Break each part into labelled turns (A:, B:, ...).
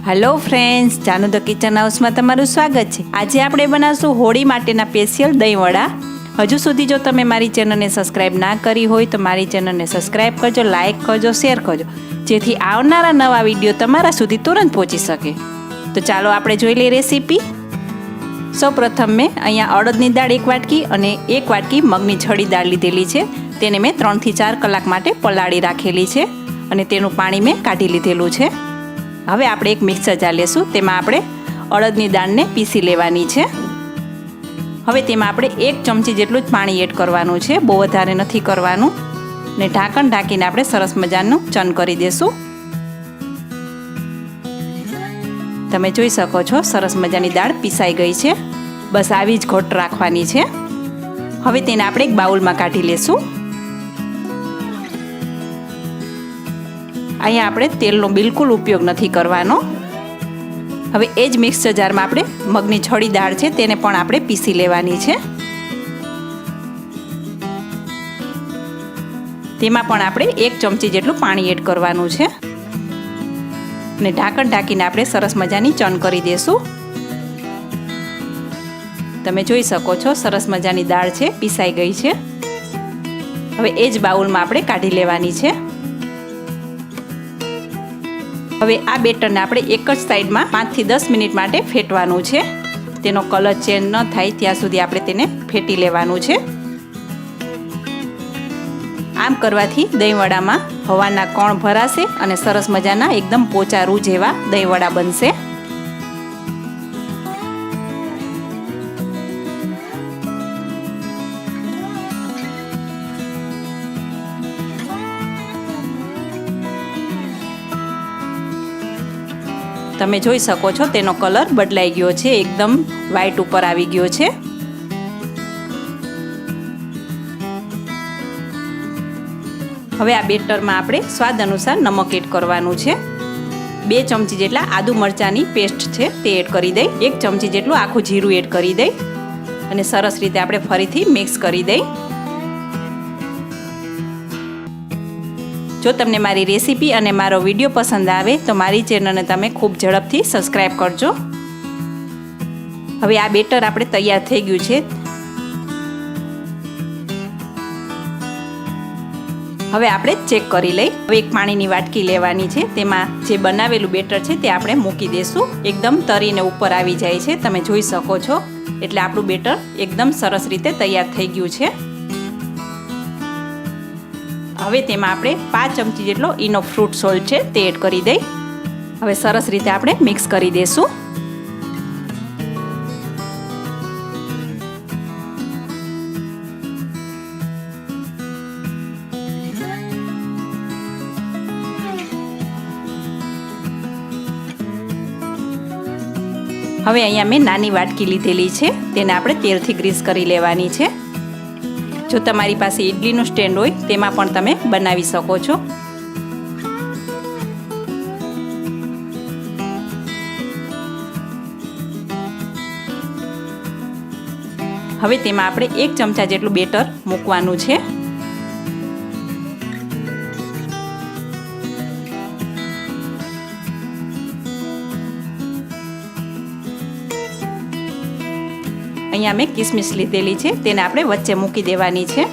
A: Hello friends, जानू the kitchen house में तमारुं स्वागत है। आज આપણે બનાવશું હોળી માટેના સ્પેશિયલ દહીં વડા। હજુ સુધી જો તમે મારી ચેનલને સબસ્ક્રાઇબ ના કરી હોય તો મારી ચેનલને સબસ્ક્રાઇબ કરજો, લાઇક કરજો, શેર કરજો, જેથી આવનારા નવા વિડીયો તમારા સુધી તુરંત પહોંચી શકે। તો ચાલો આપણે જોઈ લઈએ રેસીપી। સૌપ્રથમ મેં અહીંયા અડદની દાળ 1 વાટકી અને 1 વાટકી મગની છડી દાળ લીધેલી છે। તેને મેં 3 થી 4 કલાક માટે પલાળી રાખેલી છે અને તેનું પાણી મેં કાઢી લીધેલું છે। હવે આપણે એક મિક્સર જાર લેશું, તેમાં આપણે અડદની દાળને પીસી લેવાની છે। હવે તેમાં આપણે 1 ચમચી જેટલું જ પાણી એડ કરવાનું છે, બહુ વધારે નથી કરવાનું, ને ઢાંકણ ઢાંકીને આપણે સરસ મજાનું ચન કરી દેશું। તમે જોઈ શકો છો સરસ મજાની દાળ પીસાઈ ગઈ છે। બસ આવી જ ઘટ રાખવાની છે। હવે તેને આપણે એક બાઉલમાં કાઢી લેશું। અહીંયા આપણે તેલનો બિલકુલ ઉપયોગ નથી કરવાનો। હવે એ જ મિક્સર જારમાં આપણે મગની છડી દાળ છે તેને પણ આપણે પીસી લેવાની છે। તેમાં પણ આપણે 1 ચમચી જેટલું પાણી એડ કરવાનું છે અને ઢાંકણ ઢાંકીને આપણે સરસ મજાની ચન કરી દેશું। તમે જોઈ શકો છો સરસ મજાની દાળ છે પીસાઈ ગઈ છે। હવે એ જ બાઉલમાં આપણે કાઢી લેવાની છે। હવે આ બેટરને આપણે એક જ સાઈડમાં 5 થી 10 મિનિટ માટે ફેટવાનું છે। તેનો કલર ચેન્જ ન થાય ત્યાં સુધી આપણે તેને ફેટી લેવાનું છે। આમ કરવાથી દહીંવડામાં હવાના કણ ભરાશે અને સરસ મજાના એકદમ પોચા રૂ જેવા દહીંવડા બનશે। તમે જોઈ શકો છો તેનો કલર બદલાઈ ગયો છે, એકદમ વ્હાઈટ ઉપર આવી ગયો છે। હવે આ બેટરમાં આપણે સ્વાદ અનુસાર નમક એડ કરવાનું છે। 2 ચમચી જેટલા આદુ મરચાંની પેસ્ટ છે તે એડ કરી દઈ, 1 ચમચી જેટલું આખું જીરું એડ કરી દઈ અને સરસ રીતે આપણે ફરીથી મિક્સ કરી દઈ। જો તમને મારી રેસીપી અને મારો વિડીયો પસંદ આવે તો મારી ચેનલને તમે ખૂબ ઝડપથી સબસ્ક્રાઇબ કરજો। હવે આ બેટર આપણે તૈયાર થઈ ગયું છે। હવે આપણે ચેક કરી લઈ। હવે એક પાણીની વાટકી લેવાની છે, તેમાં જે બનાવેલું બેટર છે તે આપણે મૂકી દેશું। એકદમ તરીને ઉપર આવી જાય છે, તમે જોઈ શકો છો, એટલે આપણું બેટર એકદમ સરસ રીતે તૈયાર થઈ ગયું છે। હવે તેમાં આપણે 5 ચમચી જેટલો ઈનો ફ્રૂટ સોલ્ટ છે તે એડ કરી દઈ। હવે સરસ રીતે આપણે મિક્સ કરી દેશું। હવે અહીંયા મેં નાની વાટકી લીધેલી છે, તેને આપણે તેલથી ગ્રીસ કરી લેવાની છે। જો તમારી પાસે ઇડલીનું સ્ટેન્ડ હોય તેમાં પણ તમે બનાવી શકો છો। હવે તેમાં આપણે 1 ચમચા જેટલું બેટર મૂકવાનું છે। અહીંયા મેં કિસમિસ લીધેલી છે, તેને આપણે વચ્ચે મૂકી દેવાની છે।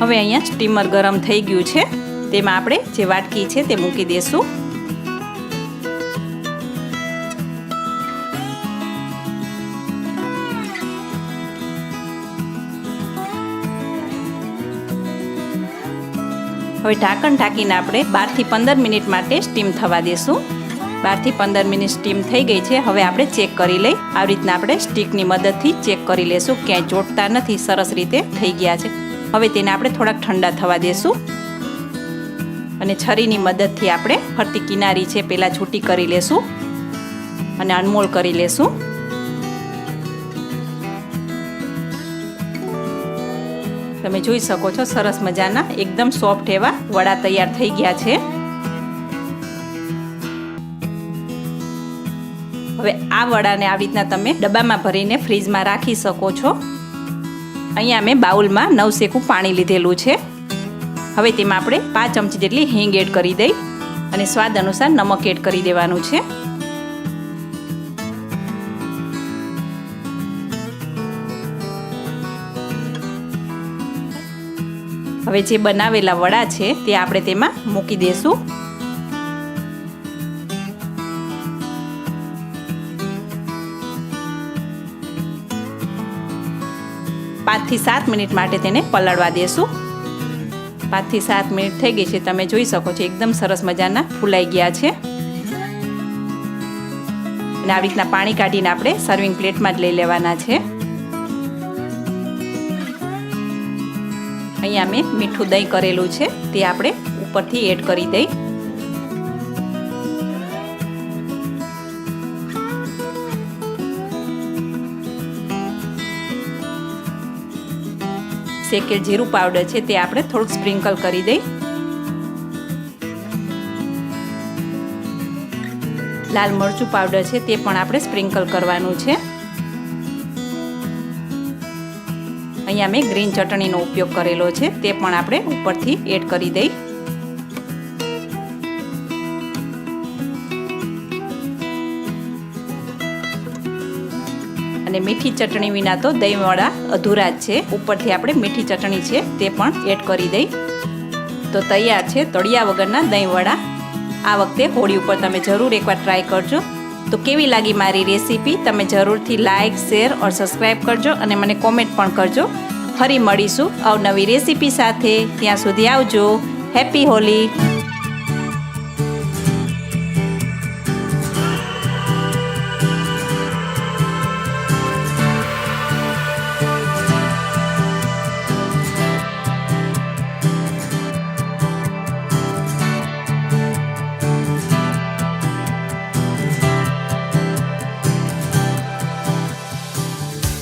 A: હવે અહીંયા સ્ટીમર ગરમ થઈ ગયું છે, તેમાં આપણે જે વાટકી છે તે મૂકી દેશું। હવે ઢાંકણ ઢાંકીને આપણે 12 થી 15 મિનિટ માટે સ્ટીમ થવા દેશું। 12 થી 15 મિનિટ સ્ટીમ થઈ ગઈ છે। હવે આપણે ચેક કરી લઈ। આવી રીતના આપણે સ્ટીકની મદદથી ચેક કરી લેશું, ક્યાંય ચોટતા નથી, સરસ રીતે થઈ ગયા છે। હવે તેને આપણે થોડાક ઠંડા થવા દેશું અને છરીની મદદથી આપણે ફરતી કિનારી છે પહેલાં છૂટી કરી લેશું અને અનમોલ કરી લેશું। તમે જોઈ શકો છો સરસ મજાના એકદમ સોફ્ટ એવા વડા તૈયાર થઈ ગયા છે। હવે આ વડાને આવી રીતના તમે ડબ્બામાં ભરીને ફ્રીજમાં રાખી શકો છો। અહીંયા મેં બાઉલમાં નવશેકું પાણી લીધેલું છે। હવે તેમાં આપણે 5 ચમચી જેટલી હિંગ એડ કરી દઈ અને સ્વાદ અનુસાર નમક એડ કરી દેવાનું છે. હવે જે બનાવેલા વડા છે તે આપણે તેમાં મૂકી દેશું. પાંચ થી 7 મિનિટ માટે તેને પલાળવા દેશું. 5 થી 7 મિનિટ થઈ ગઈ છે. તમે જોઈ શકો છો એકદમ સરસ મજાના ફૂલાઈ ગયા છે. અને આવી રીતના પાણી કાઢીને આપણે સર્વિંગ પ્લેટમાં જ લઈ લેવાના છે. અહીંયા મેં મીઠું દહીં કરેલું છે તે આપણે ઉપરથી એડ કરી દઈ. શેકેલ જીરું પાવડર છે તે આપણે થોડુંક સ્પ્રિંકલ કરી દઈ. લાલ મરચું પાવડર છે તે પણ આપણે સ્પ્રિંકલ કરવાનું છે. અહીંયા મેં ગ્રીન ચટણીનો ઉપયોગ કરેલો છે તે પણ આપણે ઉપરથી એડ કરી દઈ. અને મીઠી ચટણી વિના તો દહીં વડા અધૂરા જ છે. ઉપરથી આપણે મીઠી ચટણી છે તે પણ એડ કરી દઈ. તો તૈયાર છે તળિયા વગરના દહીં વડા. આ વખતે હોળી ઉપર તમે જરૂર એકવાર ટ્રાય કરજો. તો કેવી લાગી મારી રેસીપી તમે જરૂરથી લાઇક, શેર ઓર સબસ્ક્રાઈબ કરજો અને મને કોમેન્ટ પણ કરજો. ફરી મળીશું અવનવી રેસીપી સાથે. ત્યાં સુધી આવજો. હેપી હોલી.